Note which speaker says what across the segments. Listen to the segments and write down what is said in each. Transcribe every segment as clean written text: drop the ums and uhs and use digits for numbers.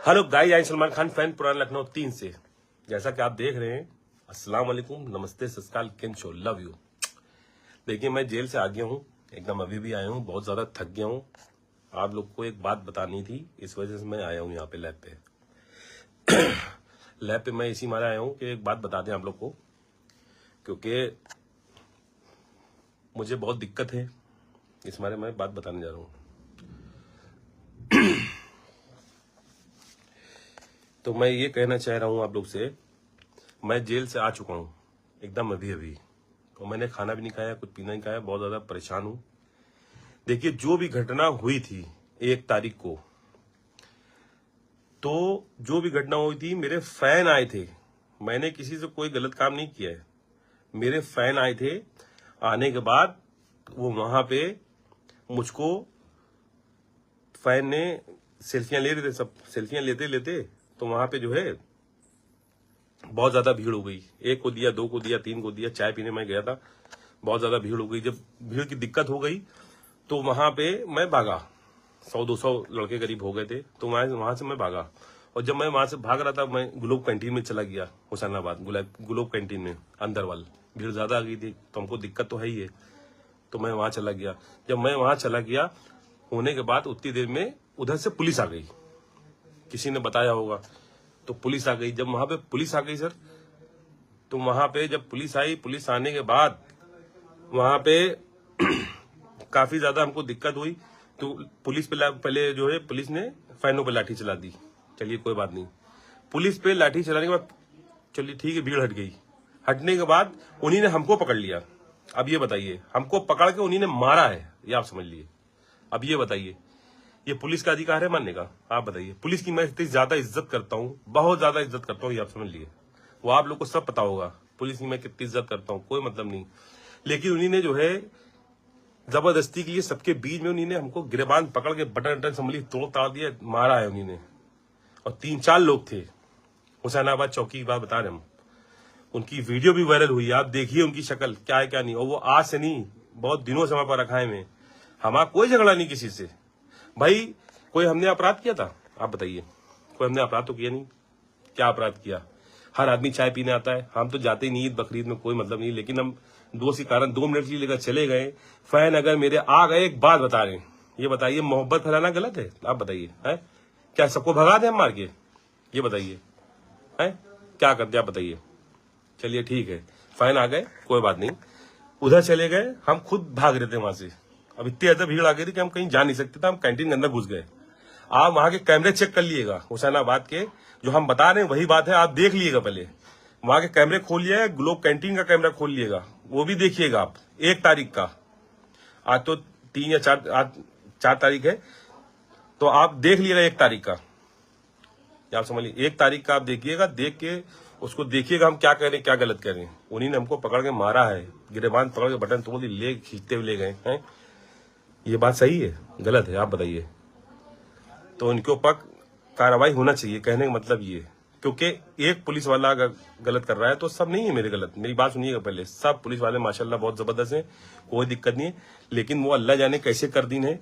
Speaker 1: Hello guys, आई Salman Khan fan पुराना लखनऊ 3 से। जैसा कि आप देख रहे हैं, अस्सलाम वालेकुम, नमस्ते, सत श्री अकाल, केम शो, लव यू। देखिए, मैं जेल से आ गया हूँ, एकदम अभी भी आया हूँ, बहुत ज्यादा थक गया हूँ। आप लोग को एक बात बतानी थी, इस वजह से मैं आया हूँ यहाँ पे लैब पे। लैब पे मैं इसी मारे आया हूँ कि एक बात बता दें आप लोग को, क्योंकि मुझे बहुत दिक्कत है, इस मारे मैं बात बताने जा रहा हूँ। तो मैं ये कहना चाह रहा हूँ आप लोग से, मैं जेल से आ चुका हूँ एकदम अभी अभी, और मैंने खाना भी नहीं खाया, कुछ पीना नहीं खाया, बहुत ज्यादा परेशान हूँ। देखिए, जो भी घटना हुई थी 1 तारीख को, तो जो भी घटना हुई थी, मेरे फैन आए थे। मैंने किसी से कोई गलत काम नहीं किया है, मेरे फैन आए थे। आने के बाद वो वहां पे मुझको फैन ने सेल्फियां ले रहे थे, सब सेल्फियां लेते लेते, तो वहां पे जो है बहुत ज्यादा भीड़ हो गई। 1 को दिया, 2 को दिया, 3 को दिया। चाय पीने मैं गया था, बहुत ज्यादा भीड़ हो गई। जब भीड़ की दिक्कत हो गई तो वहां पे मैं भागा। 100-200 लड़के करीब हो गए थे, तो वहां से मैं भागा। और जब मैं वहां से भाग रहा था, मैं ग्लोब कैंटीन में चला गया, हुसैनाबाद ग्लोब कैंटीन में अंदर वाल। भीड़ ज्यादा आ गई थी, तो हमको दिक्कत तो है ही है, तो मैं वहां चला गया। जब मैं वहां चला गया, होने के बाद उतनी देर में उधर से पुलिस आ गई, किसी ने बताया होगा, तो पुलिस आ गई। जब वहां पे पुलिस आ गई सर, तो वहां पे जब पुलिस आई, पुलिस आने के बाद वहां पे काफी ज्यादा हमको दिक्कत हुई। तो पुलिस पे पहले जो है पुलिस ने फैनों पे लाठी चला दी। चलिए कोई बात नहीं, पुलिस पे लाठी चलाने के बाद चलिए ठीक है, भीड़ हट गई। हटने के बाद उन्हीं ने हमको पकड़ लिया। अब ये बताइए, हमको पकड़ के उन्हीं ने मारा है, ये आप समझ लिए। अब ये बताइए, ये पुलिस का अधिकार है मानने का? आप बताइए। पुलिस की मैं इतनी ज्यादा इज्जत करता हूँ, बहुत ज्यादा इज्जत करता हूँ, ये आप समझ लिए। वो आप लोग को सब पता होगा, पुलिस की मैं कितनी इज्जत करता हूँ, कोई मतलब नहीं। लेकिन उन्हीं ने जो है जबरदस्ती की, सबके बीच में उन्हीं ने हमको गिरबान पकड़ के बटन संभली तोड़ ताड़ दिया, मारा है उन्हीं ने। और 3-4 लोग थे, हुसैनाबाद चौकी की बात बता रहे हम। उनकी वीडियो भी वायरल हुई, आप देखिए उनकी शक्ल क्या है क्या नहीं। और वो आज से नहीं, बहुत दिनों से हमारे पर रखा है में। हमारा कोई झगड़ा नहीं किसी से भाई। कोई हमने अपराध किया था? आप बताइए, कोई हमने अपराध तो किया नहीं। क्या अपराध किया? हर आदमी चाय पीने आता है, हम तो जाते ही नहीं, ईद बकरीद में कोई मतलब नहीं। लेकिन हम दोस्त के कारण 2 मिनट के लिए लेकर चले गए। फैन अगर मेरे आ गए, एक बात बता रहे हैं, ये बताइए, मोहब्बत फैलाना गलत है? आप बताइए, है क्या सबको भगा दे हम मार के? ये बताइए, है क्या करते? आप बताइए। चलिए ठीक है, फैन आ गए, कोई बात नहीं, उधर चले गए, हम खुद भाग रहे थे वहां से। अब इतनी ज्यादा भीड़ आ गई थी कि हम कहीं जा नहीं सकते थे, हम कैंटीन के अंदर घुस गए। आप वहां के कैमरे चेक कर लीजिएगा, हुसैनाबाद के जो हम बता रहे हैं वही बात है, आप देख लीजिएगा। पहले वहां के कैमरे खोलिएगा, ग्लोब कैंटीन का कैमरा खोल लीजिएगा, वो भी देखिएगा आप। 1 तारीख का, आज तो 3 या 4, आज 4 तारीख है, तो आप देख लीजिएगा 1 तारीख का। आप समझ लीजिए, 1 तारीख का आप देखिएगा, देख के उसको देखिएगा हम क्या कह रहे हैं, क्या गलत कह रहे हैं। उन्हीं ने हमको पकड़ के मारा है, गिरबान पकड़ के बटन तोड़ दी, ले खींचते हुए ले गए हैं। ये बात सही है गलत है? आप बताइए। तो इनके ऊपर कार्रवाई होना चाहिए, कहने का मतलब ये। क्योंकि एक पुलिस वाला अगर गलत कर रहा है तो सब नहीं है मेरे गलत। मेरी बात सुनिएगा पहले, सब पुलिस वाले माशाल्लाह बहुत जबरदस्त हैं, कोई दिक्कत नहीं है। लेकिन वो अल्लाह जाने कैसे कर दी है,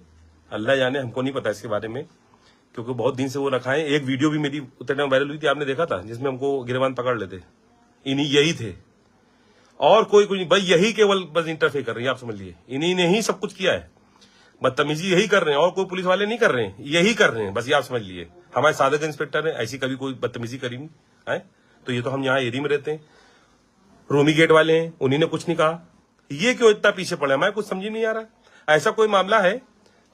Speaker 1: अल्लाह जाने, हमको नहीं पता इसके बारे में, क्योंकि बहुत दिन से वो रखा है। एक वीडियो भी मेरी उतने टाइम वायरल हुई थी, आपने देखा था, जिसमें हमको गिरबान पकड़ लेते, इन्हीं यही थे, और कोई नहीं भाई, यही केवल बस इंटरफेयर कर रही है, आप समझ लिए। इन्हीं ने ही सब कुछ किया है, बदतमीजी यही कर रहे हैं, और कोई पुलिस वाले नहीं कर रहे हैं, यही कर रहे हैं, बस ये आप समझ लिए। हमारे सादक इंस्पेक्टर है, ऐसी कभी कोई बदतमीजी करी नहीं है। तो ये तो हम यहाँ एरिया में रहते हैं, रोमी गेट वाले हैं, उन्हीं ने कुछ नहीं कहा। ये क्यों इतना पीछे पड़े, हमें कुछ समझ नहीं आ रहा। ऐसा कोई मामला है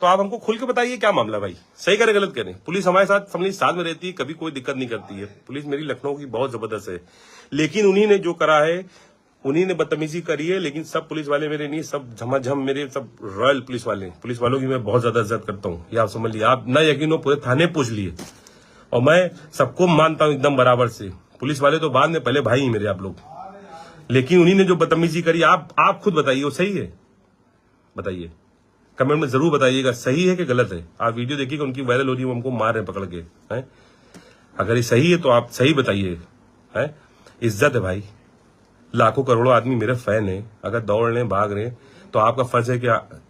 Speaker 1: तो आप हमको खुल के बताइए, क्या मामला भाई, सही करें गलत करें। पुलिस हमारे साथ समझ साथ में रहती है, कभी कोई दिक्कत नहीं करती है। पुलिस मेरी लखनऊ की बहुत जबरदस्त है, लेकिन उन्हीं ने जो करा है, उन्हीं ने बदतमीजी करी है। लेकिन सब पुलिस वाले मेरे नहीं, सब झमाझम मेरे, सब रॉयल पुलिस वाले। पुलिस वालों की मैं बहुत ज्यादा इज्जत करता हूँ, ये आप समझ लिए। आप ना यकीन हो, पूरे थाने पूछ लिए, और मैं सबको मानता हूँ एकदम बराबर से। पुलिस वाले तो बाद में, पहले भाई ही मेरे आप लोग। लेकिन उन्हीं ने जो बदतमीजी करी, आप खुद बताइए, वो सही है? बताइए, कमेंट में जरूर बताइएगा, सही है कि गलत है। आप वीडियो देखिएगा, उनकी वायरल हो रही है, वो हमको मार रहे हैं पकड़ के, हैं? अगर ये सही है तो आप सही बताइए, है? इज्जत है भाई, लाखों करोड़ों आदमी मेरे फैन है, अगर दौड़ रहे भाग रहे तो आपका फर्ज है कि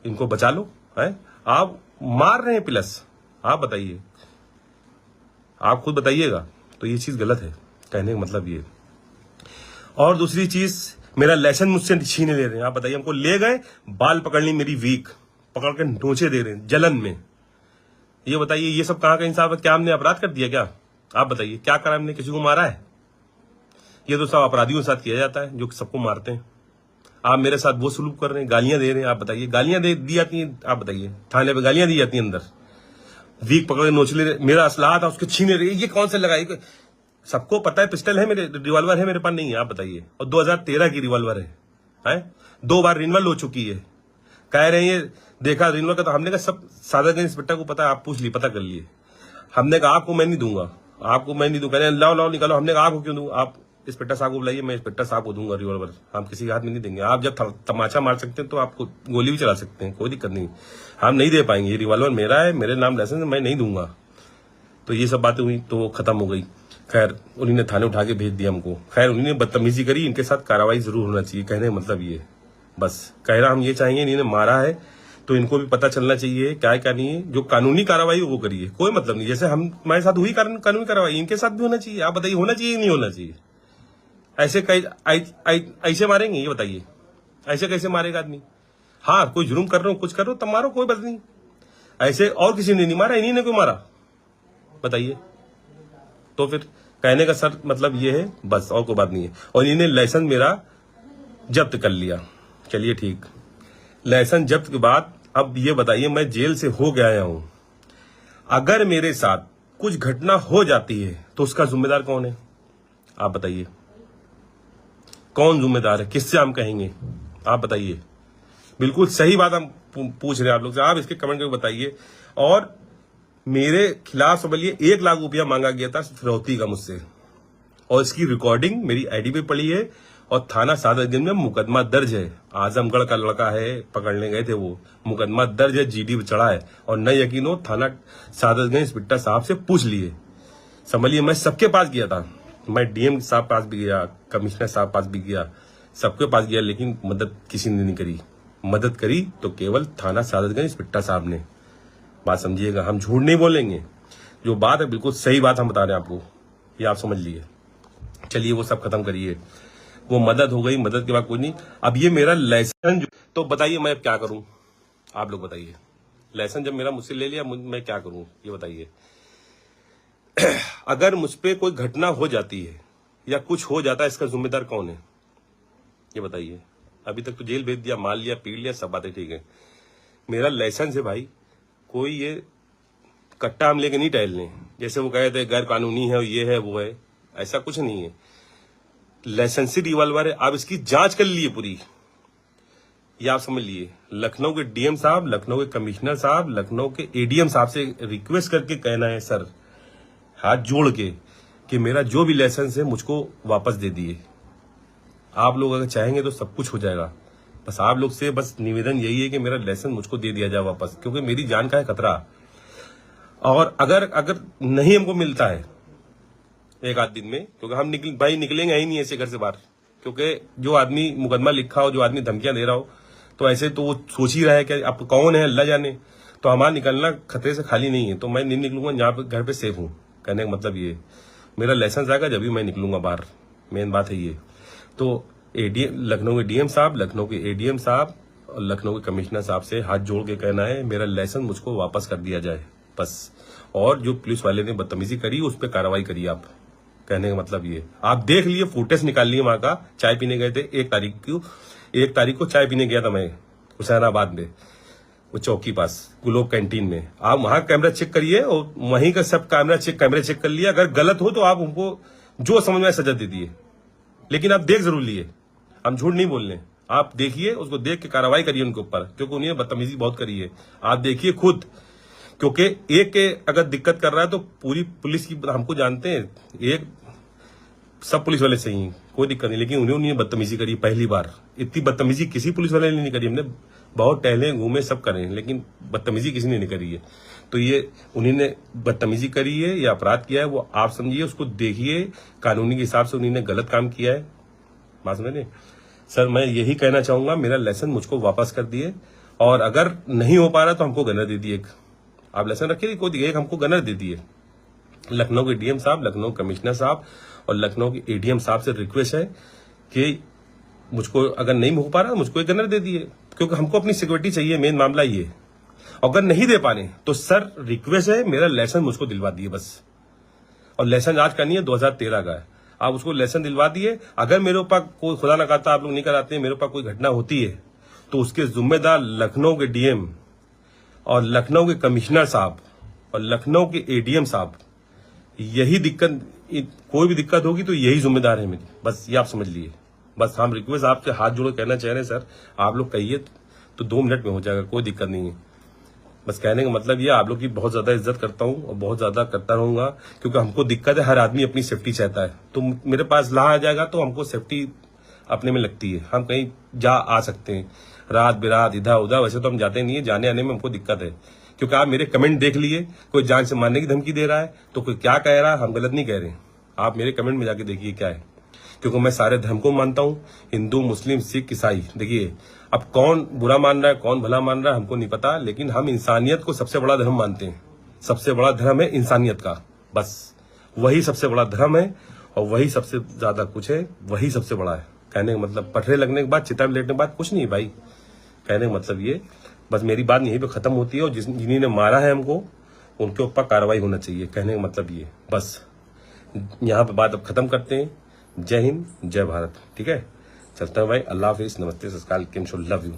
Speaker 1: इनको बचा लो, है? आप मार रहे हैं प्लस, आप बताइए, आप खुद बताइएगा। तो ये चीज गलत है, कहने का मतलब ये। और दूसरी चीज, मेरा लाइसेंस मुझसे छीने ले रहे हैं। आप बताइए, हमको ले गए, बाल पकड़ ली मेरी वीक, पकड़ के नोचे दे रहे हैं जलन में। ये बताइए, ये सब कहाँ का इंसाफ है? क्या हमने अपराध कर दिया क्या? आप बताइए, क्या करा हमने? किसी को मारा है? ये तो सब अपराधियों के साथ किया जाता है, जो सबको मारते हैं। आप मेरे साथ वो सलूक कर रहे हैं, गालियां दे रहे हैं। आप बताइए, गालियां दी जाती हैं? आप बताइए, थाने पे गालियां दी जाती हैं, अंदर वीक पकड़ के नोच ले रहे। मेरा असलाह था, उसके छीने रहे। ये कौन सा लगाई? सबको पता है पिस्टल है मेरे, रिवॉल्वर है मेरे पास, नहीं है? आप बताइए। और 2013 की रिवॉल्वर है? 2 बार रिन्वॉल्व हो चुकी है। कह रहे हैं देखा रिन्वॉल्वर का, तो हमने कहा सब सादरगंज इंस्पेक्टर को पता है, आप पूछ लिए, पता कर लिए। हमने कहा आपको मैं नहीं दूंगा, आपको मैं नहीं दूंगा। कह रहे लाओ लाओ निकालो। हमने कहा आपको क्यों दूं? आप इंस्पेक्टर साहब को बुलाइए, मैं इंस्पेक्टर साहब को दूंगा रिवॉल्वर। हम किसी के हाथ में नहीं देंगे। आप जब तमाचा मार सकते हैं तो आपको गोली भी चला सकते हैं, कोई दिक्कत नहीं। हम नहीं दे पाएंगे, ये रिवॉल्वर मेरा है, मेरे नाम लाइसेंस, मैं नहीं दूंगा। तो ये सब बातें हुई तो खत्म हो गई। खैर उन्होंने थाने उठा के भेज दिया हमको। खैर उन्होंने बदतमीजी करी, इनके साथ कार्रवाई जरूर होना चाहिए, कहने का मतलब ये। बस कह रहा हम ये चाहेंगे, इन्होंने मारा है तो इनको भी पता चलना चाहिए क्या है क्या नहीं है। जो कानूनी कार्रवाई वो करिए, कोई मतलब नहीं। जैसे हम हमारे साथ हुई कानूनी कार्रवाई, इनके साथ भी होना चाहिए। आप बताइए, होना चाहिए नहीं होना चाहिए? ऐसे ऐसे मारेंगे? ये बताइए, ऐसे कैसे मारेगा आदमी? हाँ, कोई जुर्म कर रहे हो, कुछ कर रहे हो, तब मारो, कोई बात नहीं। ऐसे और किसी ने नहीं मारा, इन्हीं ने क्यों मारा? बताइए। तो फिर कहने का सर मतलब ये है, बस और कोई बात नहीं है। और इन्हें लाइसेंस मेरा जब्त कर लिया। चलिए ठीक, लाइसेंस जब्त के बाद अब ये बताइए, मैं जेल से हो गया आया हूं, अगर मेरे साथ कुछ घटना हो जाती है तो उसका जिम्मेदार कौन है? आप बताइए, कौन जिम्मेदार है? किससे हम कहेंगे? आप बताइए। बिल्कुल सही बात हम पूछ रहे हैं आप लोग से, आप इसके कमेंट करके बताइए। और मेरे खिलाफ समझिए 1 लाख रुपया मांगा गया था फिरौती का मुझसे, और इसकी रिकॉर्डिंग मेरी आईडी पे पड़ी है, और थाना सादरगंज में मुकदमा दर्ज है। आजमगढ़ का लड़का है, पकड़ने गए थे वो, मुकदमा दर्ज है, जीडी पे चढ़ा है। और न यकीन हो, थाना सादरगंज इंस्पेक्टर साहब से पूछ लिए। समझिए, मैं सबके पास गया था, मैं डीएम साहब पास भी गया, कमिश्नर साहब पास भी गया, सबके पास गया, लेकिन मदद किसी ने नहीं करी। मदद करी तो केवल थाना सादरगंज इंस्पेक्टर साहब ने। बात समझिएगा, हम झूठ नहीं बोलेंगे, जो बात है बिल्कुल सही बात हम बता रहे हैं आपको, ये आप समझ लिए। चलिए वो सब खत्म करिए, वो मदद हो गई, मदद के बाद कोई नहीं। अब ये मेरा लाइसेंस, तो बताइए मैं अब क्या करूं? आप लोग बताइए, लाइसेंस जब मेरा मुझसे ले लिया, मैं क्या करूं ये बताइए। अगर मुझ पे कोई घटना हो जाती है या कुछ हो जाता है, इसका जिम्मेदार कौन है? ये बताइए। अभी तक तो जेल भेज दिया, मार लिया, पीट लिया, सब बातें ठीक है। मेरा लाइसेंस है भाई, कोई ये कट्टा हम लेके नहीं टहल लें, जैसे वो कहे थे गैर कानूनी है, ये है वो है, ऐसा कुछ नहीं है। लाइसेंसी रिवॉल्वर है, आप इसकी जांच कर लीजिए पूरी, ये आप समझ लिए। लखनऊ के डीएम साहब, लखनऊ के कमिश्नर साहब, लखनऊ के एडीएम साहब से रिक्वेस्ट करके कहना है सर, हाथ जोड़ के, कि मेरा जो भी लाइसेंस है मुझको वापस दे दिए। आप लोग अगर चाहेंगे तो सब कुछ हो जाएगा। बस आप लोग से बस निवेदन यही है कि मेरा लाइसेंस मुझको दे दिया जाए वापस, क्योंकि मेरी जान का है खतरा। और अगर नहीं हमको मिलता है 1 आध दिन में, क्योंकि हम निकलेंगे ही नहीं ऐसे घर से बाहर, क्योंकि जो आदमी मुकदमा लिखा हो, जो आदमी धमकियां दे रहा हो, तो ऐसे तो वो सोच ही रहा है कि अब कौन है, अल्लाह जाने। तो हमारा निकलना खतरे से खाली नहीं है, तो मैं नहीं निकलूंगा जहां पर घर पे सेफ हूं। कहने का मतलब ये, मेरा लाइसेंस आएगा जब भी मैं निकलूंगा बाहर, मेन बात है ये। तो लखनऊ के डीएम साहब, लखनऊ के एडीएम साहब और लखनऊ के कमिश्नर साहब से हाथ जोड़ के कहना है मेरा लाइसेंस मुझको वापस कर दिया जाए बस। और जो पुलिस वाले ने बदतमीजी करी उस पर कार्रवाई करिए आप। कहने का मतलब ये, आप देख लिए, फुटेज निकाल लिए वहां का। चाय पीने गए थे 1 तारीख को चाय पीने गया था मैं हुसैनाबाद में, वो चौकी पास ग्लोब कैंटीन में। आप वहां कैमरा चेक करिए, और वहीं का सब कैमरे चेक कर लिए। अगर गलत हो तो आप उनको जो समझ में सजा दे दिए, लेकिन आप देख जरूर लिए, हम झूठ नहीं बोल रहे। आप देखिए, उसको देख के कार्रवाई करिए उनके ऊपर, क्योंकि उन्होंने बदतमीजी बहुत करी है। आप देखिए खुद, क्योंकि एक के अगर दिक्कत कर रहा है तो पूरी पुलिस की, हमको जानते हैं, एक सब पुलिस वाले सही हैं, कोई दिक्कत नहीं, लेकिन उन्होंने बदतमीजी करी पहली बार। इतनी बदतमीजी किसी पुलिस वाले ने नहीं करी। हमने बहुत टहले घूमे सब करें, लेकिन बदतमीजी किसी ने नहीं करी है। तो ये उन्होंने बदतमीजी करी है या अपराध किया है, वो आप समझिए, उसको देखिए, कानूनी के हिसाब से उन्होंने गलत काम किया है। बात समझे सर? मैं यही कहना चाहूंगा, मेरा लाइसेंस मुझको वापस कर दिए, और अगर नहीं हो पा रहा तो हमको गनर दे दिए। आप लाइसेंस रखिए, कोई एक हमको गनर दे दिए, लखनऊ के डीएम साहब, लखनऊ कमिश्नर साहब और लखनऊ के एडीएम साहब से रिक्वेस्ट है कि मुझको अगर नहीं हो पा रहा मुझको एक गनर दे दिए, क्योंकि हमको अपनी सिक्योरिटी चाहिए। मेन मामला ये, अगर नहीं दे पाने तो सर रिक्वेस्ट है, मेरा लाइसेंस मुझको दिलवा दिए बस। और लाइसेंस आज का नहीं है, 2013 का है। आप उसको लाइसेंस दिलवा दिए। अगर मेरे ऊपर कोई, खुदा ना कहता आप लोग नहीं कराते, मेरे ऊपर कोई घटना होती है तो उसके जिम्मेदार लखनऊ के डीएम और लखनऊ के कमिश्नर साहब और लखनऊ के एडीएम साहब। यही दिक्कत, कोई भी दिक्कत होगी तो यही जिम्मेदार है मेरी, बस ये आप समझ लिए। बस हम रिक्वेस्ट आपसे हाथ जोड़ कहना चाह रहे हैं सर, आप लोग कहिए तो 2 मिनट में हो जाएगा, कोई दिक्कत नहीं है। बस कहने का मतलब ये, आप लोग की बहुत ज्यादा इज्जत करता हूं और बहुत ज्यादा करता रहूंगा, क्योंकि हमको दिक्कत है, हर आदमी अपनी सेफ्टी चाहता है। तो मेरे पास ला आ जाएगा तो हमको सेफ्टी अपने में लगती है, हम कहीं जा आ सकते हैं रात बिरात इधर उधर। वैसे तो हम जाते नहीं है, जाने आने में हमको दिक्कत है, क्योंकि आप मेरे कमेंट देख लिए, कोई जान से मारने की धमकी दे रहा है तो कोई क्या कह रहा है, हम गलत नहीं कह रहे। आप मेरे कमेंट में जाके देखिए क्या है, क्योंकि मैं सारे धर्म को मानता हूं, हिंदू मुस्लिम सिख ईसाई। देखिए अब कौन बुरा मान रहा है कौन भला मान रहा है हमको नहीं पता, लेकिन हम इंसानियत को सबसे बड़ा धर्म मानते हैं। सबसे बड़ा धर्म है इंसानियत का, बस वही सबसे बड़ा धर्म है और वही सबसे ज्यादा कुछ है, वही सबसे बड़ा है। कहने का मतलब पटरे लगने के बाद, चिता में लेटने के बाद कुछ नहीं भाई। कहने का मतलब ये, बस मेरी बात यहीं पे खत्म होती है और जिन्हीं ने मारा है हमको उनके ऊपर कार्रवाई होना चाहिए। कहने का मतलब ये, बस यहाँ पे बात अब खत्म करते हैं। जय हिंद जय भारत। ठीक है, चलता हूँ भाई, अल्लाह हाफिज, नमस्ते, सत श्री अकाल, केम शो, लव यू।